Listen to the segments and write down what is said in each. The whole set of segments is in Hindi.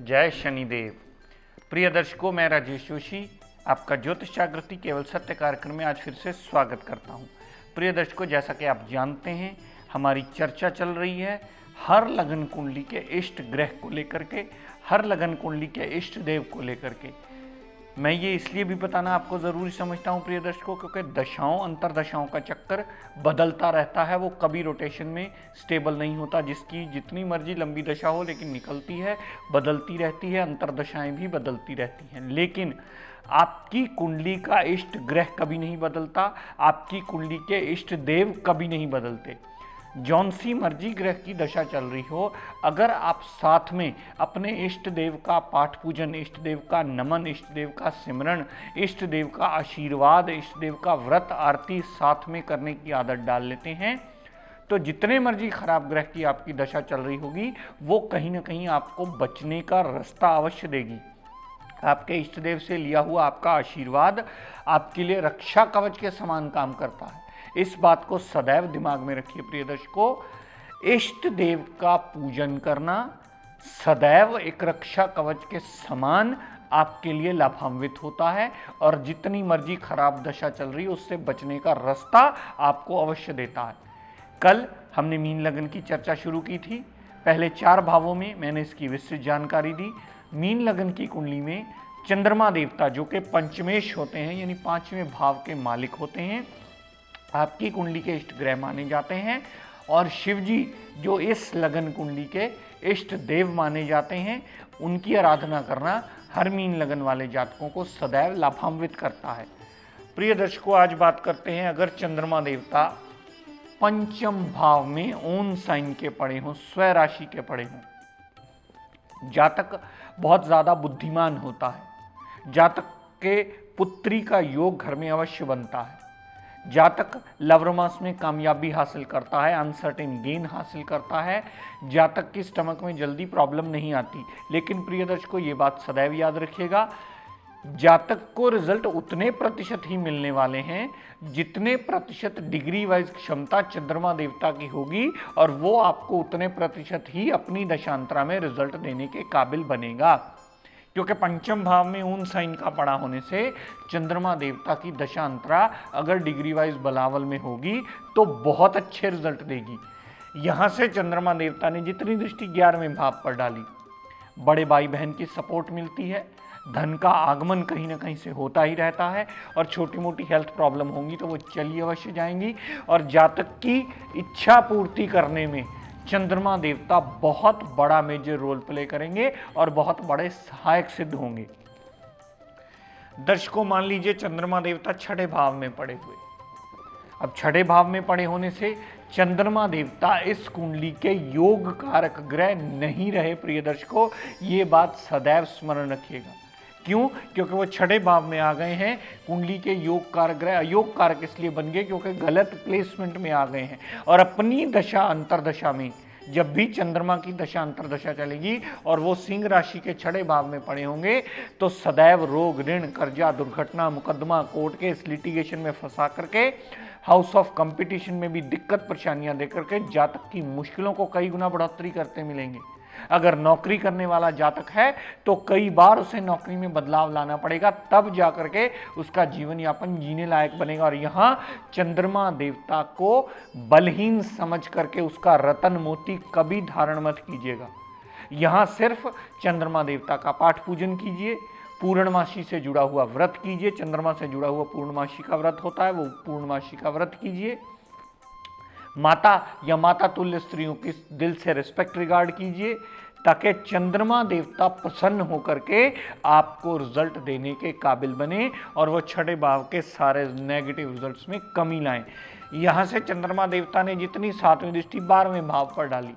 जय शनिदेव। प्रिय दर्शकों, मैं राजेश जोशी आपका ज्योतिष जागृति केवल सत्य कार्यक्रम में आज फिर से स्वागत करता हूं। प्रिय दर्शकों, जैसा कि आप जानते हैं, हमारी चर्चा चल रही है हर लगन कुंडली के इष्ट ग्रह को लेकर के, हर लगन कुंडली के इष्ट देव को लेकर के। मैं ये इसलिए भी बताना आपको ज़रूरी समझता हूँ प्रिय दर्शकों, क्योंकि दशाओं अंतरदशाओं का चक्कर बदलता रहता है, वो कभी रोटेशन में स्टेबल नहीं होता। जिसकी जितनी मर्जी लंबी दशा हो, लेकिन निकलती है, बदलती रहती है, अंतरदशाएं भी बदलती रहती हैं। लेकिन आपकी कुंडली का इष्ट ग्रह कभी नहीं बदलता, आपकी कुंडली के इष्ट देव कभी नहीं बदलते। जौन सी मर्जी ग्रह की दशा चल रही हो, अगर आप साथ में अपने इष्ट देव का पाठ पूजन, इष्ट देव का नमन, इष्ट देव का सिमरन, इष्ट देव का आशीर्वाद, इष्ट देव का व्रत आरती साथ में करने की आदत डाल लेते हैं, तो जितने मर्जी खराब ग्रह की आपकी दशा चल रही होगी, वो कहीं ना कहीं आपको बचने का रास्ता अवश्य देगी। आपके इष्ट देव से लिया हुआ आपका आशीर्वाद आपके लिए रक्षा कवच के समान काम करता है। इस बात को सदैव दिमाग में रखिए प्रिय दर्शकों। इष्ट देव का पूजन करना सदैव एक रक्षा कवच के समान आपके लिए लाभान्वित होता है, और जितनी मर्जी खराब दशा चल रही है उससे बचने का रास्ता आपको अवश्य देता है। कल हमने मीन लगन की चर्चा शुरू की थी। पहले 4 भावों में मैंने इसकी विस्तृत जानकारी दी। मीन लगन की कुंडली में चंद्रमा देवता, जो कि पंचमेश होते हैं, यानी 5वें भाव के मालिक होते हैं, आपकी कुंडली के इष्ट ग्रह माने जाते हैं। और शिव जी, जो इस लगन कुंडली के इष्ट देव माने जाते हैं, उनकी आराधना करना हर मीन लगन वाले जातकों को सदैव लाभान्वित करता है। प्रिय दर्शकों, आज बात करते हैं, अगर चंद्रमा देवता पंचम भाव में ओन साइन के पड़े हों, स्व राशि के पड़े हों, जातक बहुत ज़्यादा बुद्धिमान होता है, जातक के पुत्री का योग घर में अवश्य बनता है, जातक लव रोमांस में कामयाबी हासिल करता है, अनसर्टेन गेन हासिल करता है, जातक की स्टमक में जल्दी प्रॉब्लम नहीं आती। लेकिन प्रिय दर्शकों, ये बात सदैव याद रखिएगा, जातक को रिजल्ट उतने प्रतिशत ही मिलने वाले हैं जितने प्रतिशत डिग्री वाइज क्षमता चंद्रमा देवता की होगी, और वो आपको उतने प्रतिशत ही अपनी दशांतरा में रिजल्ट देने के काबिल बनेगा। क्योंकि पंचम भाव में ऊन साइन का पड़ा होने से चंद्रमा देवता की दशांतरा अगर डिग्री वाइज बलावल में होगी तो बहुत अच्छे रिजल्ट देगी। यहाँ से चंद्रमा देवता ने जितनी दृष्टि 11वें भाव पर डाली, बड़े भाई बहन की सपोर्ट मिलती है, धन का आगमन कहीं ना कहीं से होता ही रहता है, और छोटी मोटी हेल्थ प्रॉब्लम होंगी तो वो चली अवश्य जाएंगी। और जातक की इच्छा पूर्ति करने में चंद्रमा देवता बहुत बड़ा मेजर रोल प्ले करेंगे और बहुत बड़े सहायक सिद्ध होंगे। दर्शकों, मान लीजिए चंद्रमा देवता 6ठे भाव में पड़े हुए। अब 6ठे भाव में पड़े होने से चंद्रमा देवता इस कुंडली के योग कारक ग्रह नहीं रहे। प्रिय दर्शकों, ये बात सदैव स्मरण रखिएगा। क्यों? क्योंकि वो 6ठे भाव में आ गए हैं। कुंडली के योग कारक ग्रह अयोग कारक इसलिए बन गए क्योंकि गलत प्लेसमेंट में आ गए हैं। और अपनी दशा अंतरदशा में जब भी चंद्रमा की दशा अंतरदशा चलेगी और वो सिंह राशि के 6ठे भाव में पड़े होंगे, तो सदैव रोग, ऋण, कर्जा, दुर्घटना, मुकदमा, कोर्ट केस, लिटिगेशन में फंसा करके, हाउस ऑफ कंपटीशन में भी दिक्कत परेशानियां देकर के जातक की मुश्किलों को कई गुना बढ़ोतरी करते मिलेंगे। अगर नौकरी करने वाला जातक है तो कई बार उसे नौकरी में बदलाव लाना पड़ेगा, तब जाकर के उसका जीवन यापन जीने लायक बनेगा। और यहाँ चंद्रमा देवता को बलहीन समझ करके उसका रतन मोती कभी धारण मत कीजिएगा। यहाँ सिर्फ चंद्रमा देवता का पाठ पूजन कीजिए, पूर्णमासी से जुड़ा हुआ व्रत कीजिए। चंद्रमा से जुड़ा हुआ पूर्णमासी का व्रत होता है, वो पूर्णमासी का व्रत कीजिए। माता या माता तुल्य स्त्रियों की दिल से रिस्पेक्ट रिगार्ड कीजिए, ताकि चंद्रमा देवता प्रसन्न होकर के आपको रिजल्ट देने के काबिल बने और वो 6ठे भाव के सारे नेगेटिव रिजल्ट्स में कमी लाएं। यहां से चंद्रमा देवता ने जितनी 7वीं दृष्टि 12वें भाव पर डाली,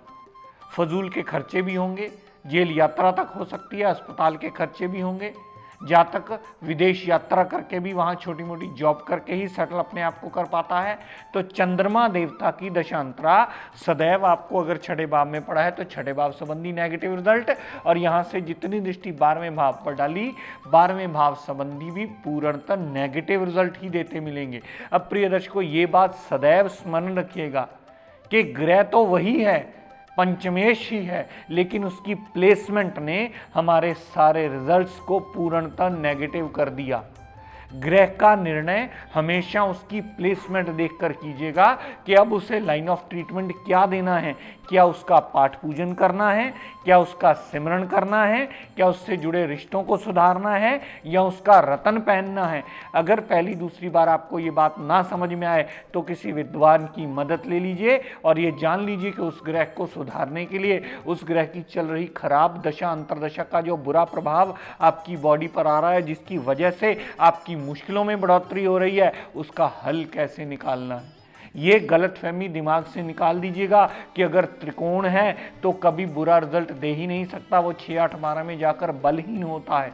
फजूल के खर्चे भी होंगे, जेल यात्रा तक हो सकती है, अस्पताल के खर्चे भी होंगे, जातक विदेश यात्रा करके भी वहां छोटी मोटी जॉब करके ही सेटल अपने आप को कर पाता है। तो चंद्रमा देवता की दशांतरा सदैव आपको अगर छठे भाव में पड़ा है तो छठे भाव संबंधी नेगेटिव रिजल्ट, और यहां से जितनी दृष्टि 12वें भाव पर डाली 12वें भाव संबंधी भी पूर्णतः नेगेटिव रिजल्ट ही देते मिलेंगे। अब प्रिय दर्शकों, ये बात सदैव स्मरण रखिएगा कि ग्रह तो वही है, पंचमेश ही है, लेकिन उसकी प्लेसमेंट ने हमारे सारे रिजल्ट्स को पूर्णतः नेगेटिव कर दिया। ग्रह का निर्णय हमेशा उसकी प्लेसमेंट देखकर कीजिएगा कि अब उसे लाइन ऑफ ट्रीटमेंट क्या देना है, क्या उसका पाठ पूजन करना है, क्या उसका सिमरन करना है, क्या उससे जुड़े रिश्तों को सुधारना है, या उसका रतन पहनना है। अगर पहली दूसरी बार आपको ये बात ना समझ में आए तो किसी विद्वान की मदद ले लीजिए और ये जान लीजिए कि उस ग्रह को सुधारने के लिए उस ग्रह की चल रही खराब दशा अंतरदशा का जो बुरा प्रभाव आपकी बॉडी पर आ रहा है, जिसकी वजह से आपकी मुश्किलों में बढ़ोतरी हो रही है, उसका हल कैसे निकालना है। ये गलतफहमी दिमाग से निकाल दीजिएगा कि अगर त्रिकोण है तो कभी बुरा रिजल्ट दे ही नहीं सकता, वो 6, 8, 12 में जाकर बलहीन होता है।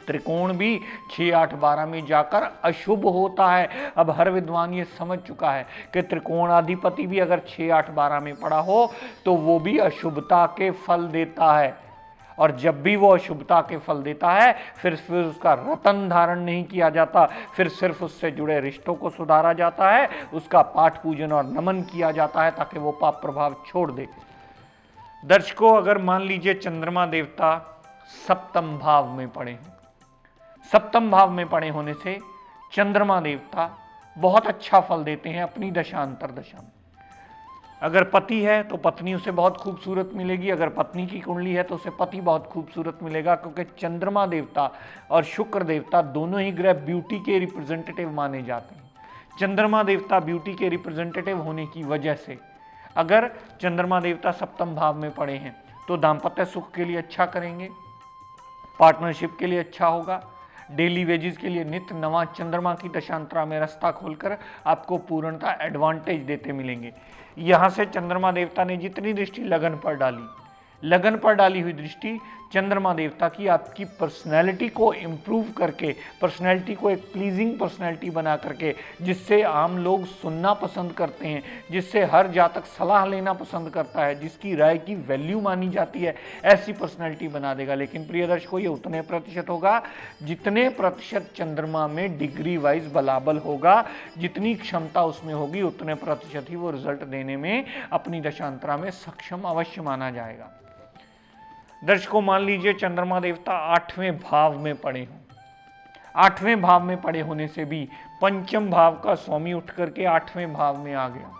त्रिकोण भी 6, 8, 12 में जाकर अशुभ होता है। अब हर विद्वान ये समझ चुका है कि त्रिकोणाधिपति भी अगर 6, 8, 12 में पड़ा हो तो वो भी अशुभता के फल देता है, और जब भी वो अशुभता के फल देता है फिर उसका रतन धारण नहीं किया जाता, फिर सिर्फ उससे जुड़े रिश्तों को सुधारा जाता है, उसका पाठ पूजन और नमन किया जाता है ताकि वो पाप प्रभाव छोड़ दे। दर्शकों, अगर मान लीजिए चंद्रमा देवता सप्तम भाव में पड़े, सप्तम भाव में पड़े होने से चंद्रमा देवता बहुत अच्छा फल देते हैं अपनी दशा अंतरदशा में। अगर पति है तो पत्नी उसे बहुत खूबसूरत मिलेगी, अगर पत्नी की कुंडली है तो उसे पति बहुत खूबसूरत मिलेगा, क्योंकि चंद्रमा देवता और शुक्र देवता दोनों ही ग्रह ब्यूटी के रिप्रेजेंटेटिव माने जाते हैं। चंद्रमा देवता ब्यूटी के रिप्रेजेंटेटिव होने की वजह से अगर चंद्रमा देवता सप्तम भाव में पड़े हैं तो दाम्पत्य सुख के लिए अच्छा करेंगे, पार्टनरशिप के लिए अच्छा होगा, डेली वेजेस के लिए नित्य नवा चंद्रमा की दशांतरा में रास्ता खोलकर आपको पूर्णतः एडवांटेज देते मिलेंगे। यहां से चंद्रमा देवता ने जितनी दृष्टि लगन पर डाली, लगन पर डाली हुई दृष्टि चंद्रमा देवता की आपकी पर्सनैलिटी को इम्प्रूव करके, पर्सनैलिटी को एक प्लीजिंग पर्सनैलिटी बना करके, जिससे आम लोग सुनना पसंद करते हैं, जिससे हर जातक सलाह लेना पसंद करता है, जिसकी राय की वैल्यू मानी जाती है, ऐसी पर्सनैलिटी बना देगा। लेकिन प्रिय दर्शकों, ये उतने प्रतिशत होगा जितने प्रतिशत चंद्रमा में डिग्री वाइज बलाबल होगा, जितनी क्षमता उसमें होगी उतने प्रतिशत ही वो रिजल्ट देने में अपनी दशांतरा में सक्षम अवश्य माना जाएगा। दर्शकों, मान लीजिए चंद्रमा देवता 8वें भाव में पड़े हों, 8वें भाव में पड़े होने से भी पंचम भाव का स्वामी उठ करके 8वें भाव में आ गया।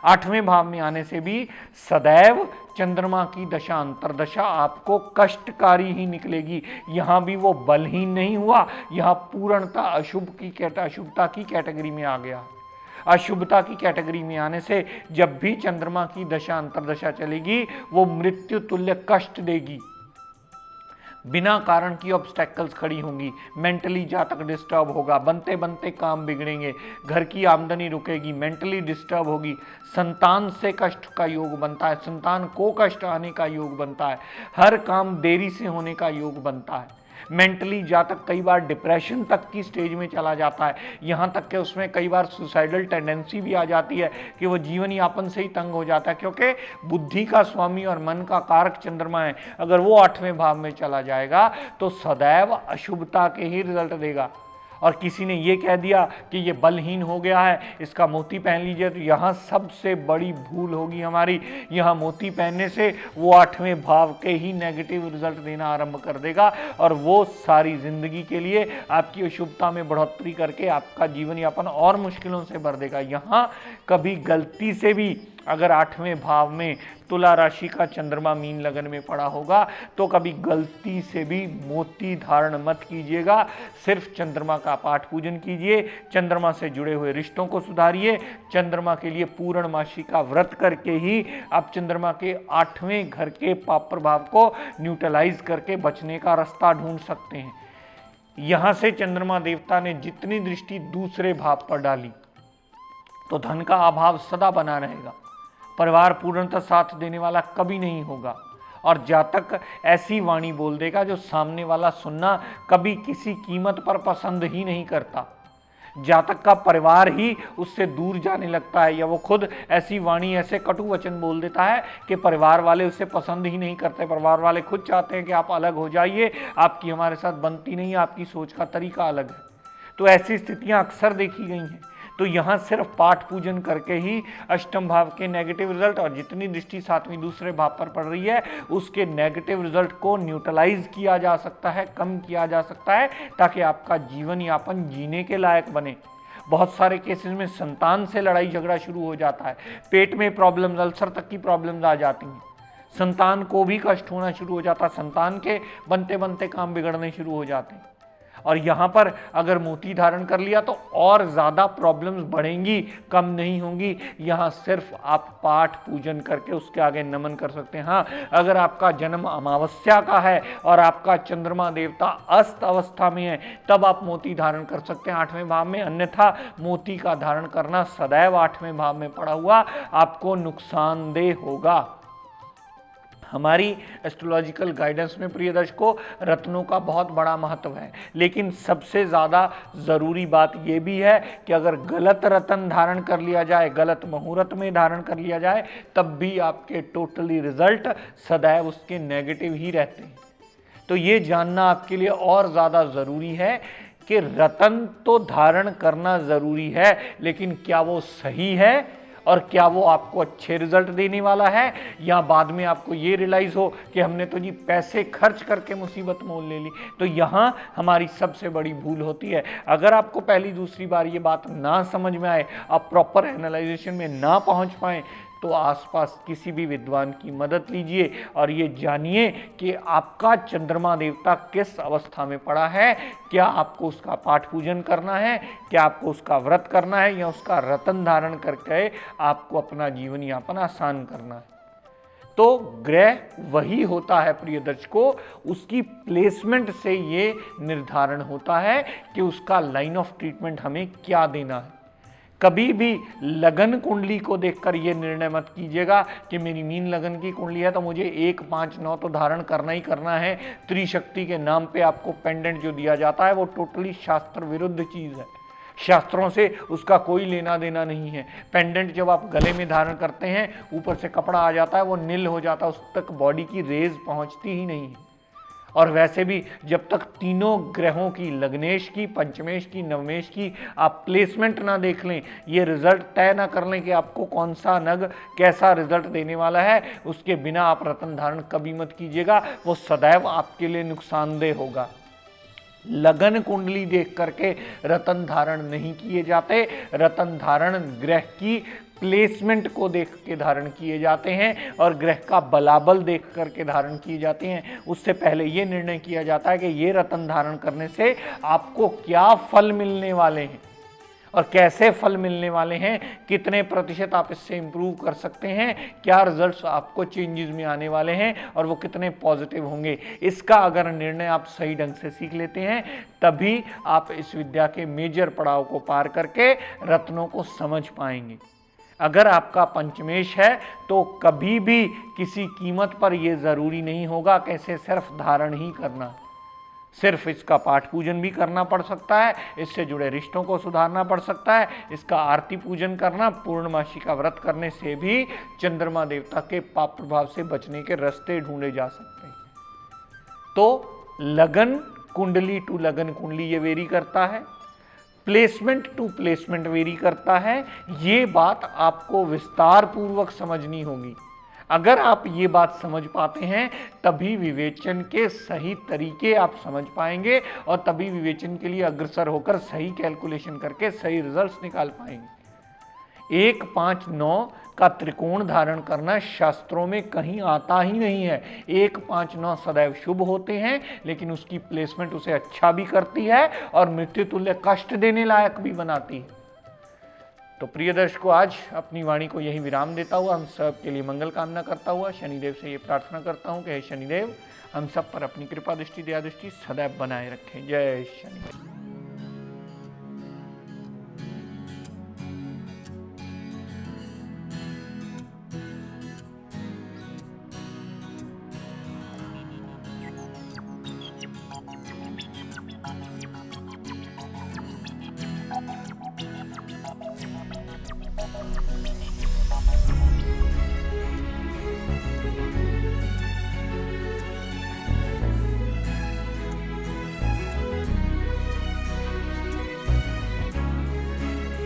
8वें भाव में आने से भी सदैव चंद्रमा की दशा अंतरदशा आपको कष्टकारी ही निकलेगी। यहां भी वो बलहीन नहीं हुआ, यहां पूर्णतः अशुभता की कैटेगरी में आ गया। अशुभता की कैटेगरी में आने से जब भी चंद्रमा की दशा अंतरदशा चलेगी वो मृत्यु तुल्य कष्ट देगी, बिना कारण की ऑब्स्टेकल्स खड़ी होंगी, मेंटली जातक डिस्टर्ब होगा, बनते बनते काम बिगड़ेंगे, घर की आमदनी रुकेगी, मेंटली डिस्टर्ब होगी, संतान से कष्ट का योग बनता है, संतान को कष्ट आने का योग बनता है, हर काम देरी से होने का योग बनता है, मेंटली जातक कई बार डिप्रेशन तक की स्टेज में चला जाता है, यहाँ तक कि उसमें कई बार सुसाइडल टेंडेंसी भी आ जाती है कि वो जीवन यापन से ही तंग हो जाता है, क्योंकि बुद्धि का स्वामी और मन का कारक चंद्रमा है, अगर वो 8वें भाव में चला जाएगा तो सदैव अशुभता के ही रिजल्ट देगा। और किसी ने ये कह दिया कि ये बलहीन हो गया है, इसका मोती पहन लीजिए, तो यहाँ सबसे बड़ी भूल होगी हमारी। यहाँ मोती पहनने से वो 8वें भाव के ही नेगेटिव रिजल्ट देना आरंभ कर देगा और वो सारी जिंदगी के लिए आपकी अशुभता में बढ़ोतरी करके आपका जीवन यापन और मुश्किलों से भर देगा। यहाँ कभी गलती से भी अगर 8वें भाव में तुला राशि का चंद्रमा मीन लगन में पड़ा होगा तो कभी गलती से भी मोती धारण मत कीजिएगा। सिर्फ चंद्रमा का पाठ पूजन कीजिए, चंद्रमा से जुड़े हुए रिश्तों को सुधारिए, चंद्रमा के लिए पूर्णमासी का व्रत करके ही आप चंद्रमा के 8वें घर के पाप प्रभाव को न्यूट्रलाइज करके बचने का रास्ता ढूंढ सकते हैं। यहां से चंद्रमा देवता ने जितनी दृष्टि दूसरे भाव पर डाली, तो धन का अभाव सदा बना रहेगा, परिवार पूर्णतः साथ देने वाला कभी नहीं होगा, और जातक ऐसी वाणी बोल देगा जो सामने वाला सुनना कभी किसी कीमत पर पसंद ही नहीं करता। जातक का परिवार ही उससे दूर जाने लगता है, या वो खुद ऐसी वाणी, ऐसे कटु वचन बोल देता है कि परिवार वाले उसे पसंद ही नहीं करते। परिवार वाले खुद चाहते हैं कि आप अलग हो जाइए, आपकी हमारे साथ बनती नहीं, आपकी सोच का तरीका अलग है। तो ऐसी स्थितियां अक्सर देखी गई हैं। तो यहाँ सिर्फ पाठ पूजन करके ही अष्टम भाव के नेगेटिव रिजल्ट, और जितनी दृष्टि सातवीं दूसरे भाव पर पड़ रही है, उसके नेगेटिव रिजल्ट को न्यूट्रलाइज किया जा सकता है, कम किया जा सकता है, ताकि आपका जीवन यापन जीने के लायक बने। बहुत सारे केसेस में संतान से लड़ाई झगड़ा शुरू हो जाता है, पेट में प्रॉब्लम्स, अल्सर तक की प्रॉब्लम्स आ जाती हैं, संतान को भी कष्ट होना शुरू हो जाता है, संतान के बनते बनते काम बिगड़ने शुरू हो जाते हैं। और यहाँ पर अगर मोती धारण कर लिया तो और ज़्यादा प्रॉब्लम्स बढ़ेंगी, कम नहीं होंगी। यहाँ सिर्फ आप पाठ पूजन करके उसके आगे नमन कर सकते हैं। हाँ, अगर आपका जन्म अमावस्या का है और आपका चंद्रमा देवता अस्त अवस्था में है, तब आप मोती धारण कर सकते हैं 8वें भाव में। अन्यथा मोती का धारण करना सदैव 8वें भाव में पड़ा हुआ आपको नुकसानदेह होगा। हमारी एस्ट्रोलॉजिकल गाइडेंस में प्रिय दर्शकों, रत्नों का बहुत बड़ा महत्व है, लेकिन सबसे ज़्यादा ज़रूरी बात यह भी है कि अगर गलत रत्न धारण कर लिया जाए, गलत मुहूर्त में धारण कर लिया जाए, तब भी आपके टोटली रिजल्ट सदैव उसके नेगेटिव ही रहते हैं। तो ये जानना आपके लिए और ज़्यादा ज़रूरी है कि रत्न तो धारण करना ज़रूरी है, लेकिन क्या वो सही है और क्या वो आपको अच्छे रिजल्ट देने वाला है, या बाद में आपको ये रियलाइज़ हो कि हमने तो जी पैसे खर्च करके मुसीबत मोल ले ली। तो यहाँ हमारी सबसे बड़ी भूल होती है। अगर आपको पहली दूसरी बार ये बात ना समझ में आए, आप प्रॉपर एनालाइजेशन में ना पहुँच पाएँ, तो आसपास किसी भी विद्वान की मदद लीजिए और ये जानिए कि आपका चंद्रमा देवता किस अवस्था में पड़ा है, क्या आपको उसका पाठ पूजन करना है, क्या आपको उसका व्रत करना है, या उसका रत्न धारण करके आपको अपना जीवन यापन आसान करना है। तो ग्रह वही होता है प्रिय दर्शकों, उसकी प्लेसमेंट से ये निर्धारण होता है कि उसका लाइन ऑफ ट्रीटमेंट हमें क्या देना है। कभी भी लगन कुंडली को देखकर ये निर्णय मत कीजिएगा कि मेरी मीन लगन की कुंडली है तो मुझे 1, 5, 9 तो धारण करना ही करना है। त्रिशक्ति के नाम पे आपको पेंडेंट जो दिया जाता है वो टोटली शास्त्र विरुद्ध चीज़ है, शास्त्रों से उसका कोई लेना देना नहीं है। पेंडेंट जब आप गले में धारण करते हैं, ऊपर से कपड़ा आ जाता है, वो नील हो जाता है, उस तक बॉडी की रेज पहुँचती ही नहीं है। और वैसे भी जब तक तीनों ग्रहों की, लग्नेश की, पंचमेश की, नवमेश की आप प्लेसमेंट ना देख लें, ये रिजल्ट तय ना कर लें कि आपको कौन सा नग कैसा रिजल्ट देने वाला है, उसके बिना आप रत्न धारण कभी मत कीजिएगा, वो सदैव आपके लिए नुकसानदेह होगा। लगन कुंडली देख करके रत्न धारण नहीं किए जाते, रत्न धारण ग्रह की प्लेसमेंट को देख के धारण किए जाते हैं और ग्रह का बलाबल देख करके धारण किए जाते हैं। उससे पहले ये निर्णय किया जाता है कि ये रत्न धारण करने से आपको क्या फल मिलने वाले हैं और कैसे फल मिलने वाले हैं, कितने प्रतिशत आप इससे इम्प्रूव कर सकते हैं, क्या रिजल्ट्स आपको चेंजेस में आने वाले हैं और वो कितने पॉजिटिव होंगे। इसका अगर निर्णय आप सही ढंग से सीख लेते हैं, तभी आप इस विद्या के मेजर पड़ाव को पार करके रत्नों को समझ पाएंगे। अगर आपका पंचमेश है तो कभी भी किसी कीमत पर यह ज़रूरी नहीं होगा कि इसे सिर्फ धारण ही करना, सिर्फ इसका पाठ पूजन भी करना पड़ सकता है, इससे जुड़े रिश्तों को सुधारना पड़ सकता है, इसका आरती पूजन करना, पूर्णमासी का व्रत करने से भी चंद्रमा देवता के पाप प्रभाव से बचने के रास्ते ढूंढे जा सकते हैं। तो लगन कुंडली टू लगन कुंडली ये वेरी करता है, प्लेसमेंट टू प्लेसमेंट वेरी करता है। ये बात आपको विस्तार पूर्वक समझनी होगी। अगर आप ये बात समझ पाते हैं, तभी विवेचन के सही तरीके आप समझ पाएंगे और तभी विवेचन के लिए अग्रसर होकर सही कैलकुलेशन करके सही रिजल्ट्स निकाल पाएंगे। 1, 5, 9 का त्रिकोण धारण करना शास्त्रों में कहीं आता ही नहीं है। 1, 5, 9 सदैव शुभ होते हैं, लेकिन उसकी प्लेसमेंट उसे अच्छा भी करती है और मृत्यु तुल्य कष्ट देने लायक भी बनाती है। तो प्रिय दर्शकों, आज अपनी वाणी को यही विराम देता हुआ हम सब के लिए मंगल कामना करता हुआ शनिदेव से ये प्रार्थना करता हूँ कि हे शनिदेव हम सब पर अपनी कृपा दृष्टि दया दृष्टि सदैव बनाए रखें। जय शनिदेव।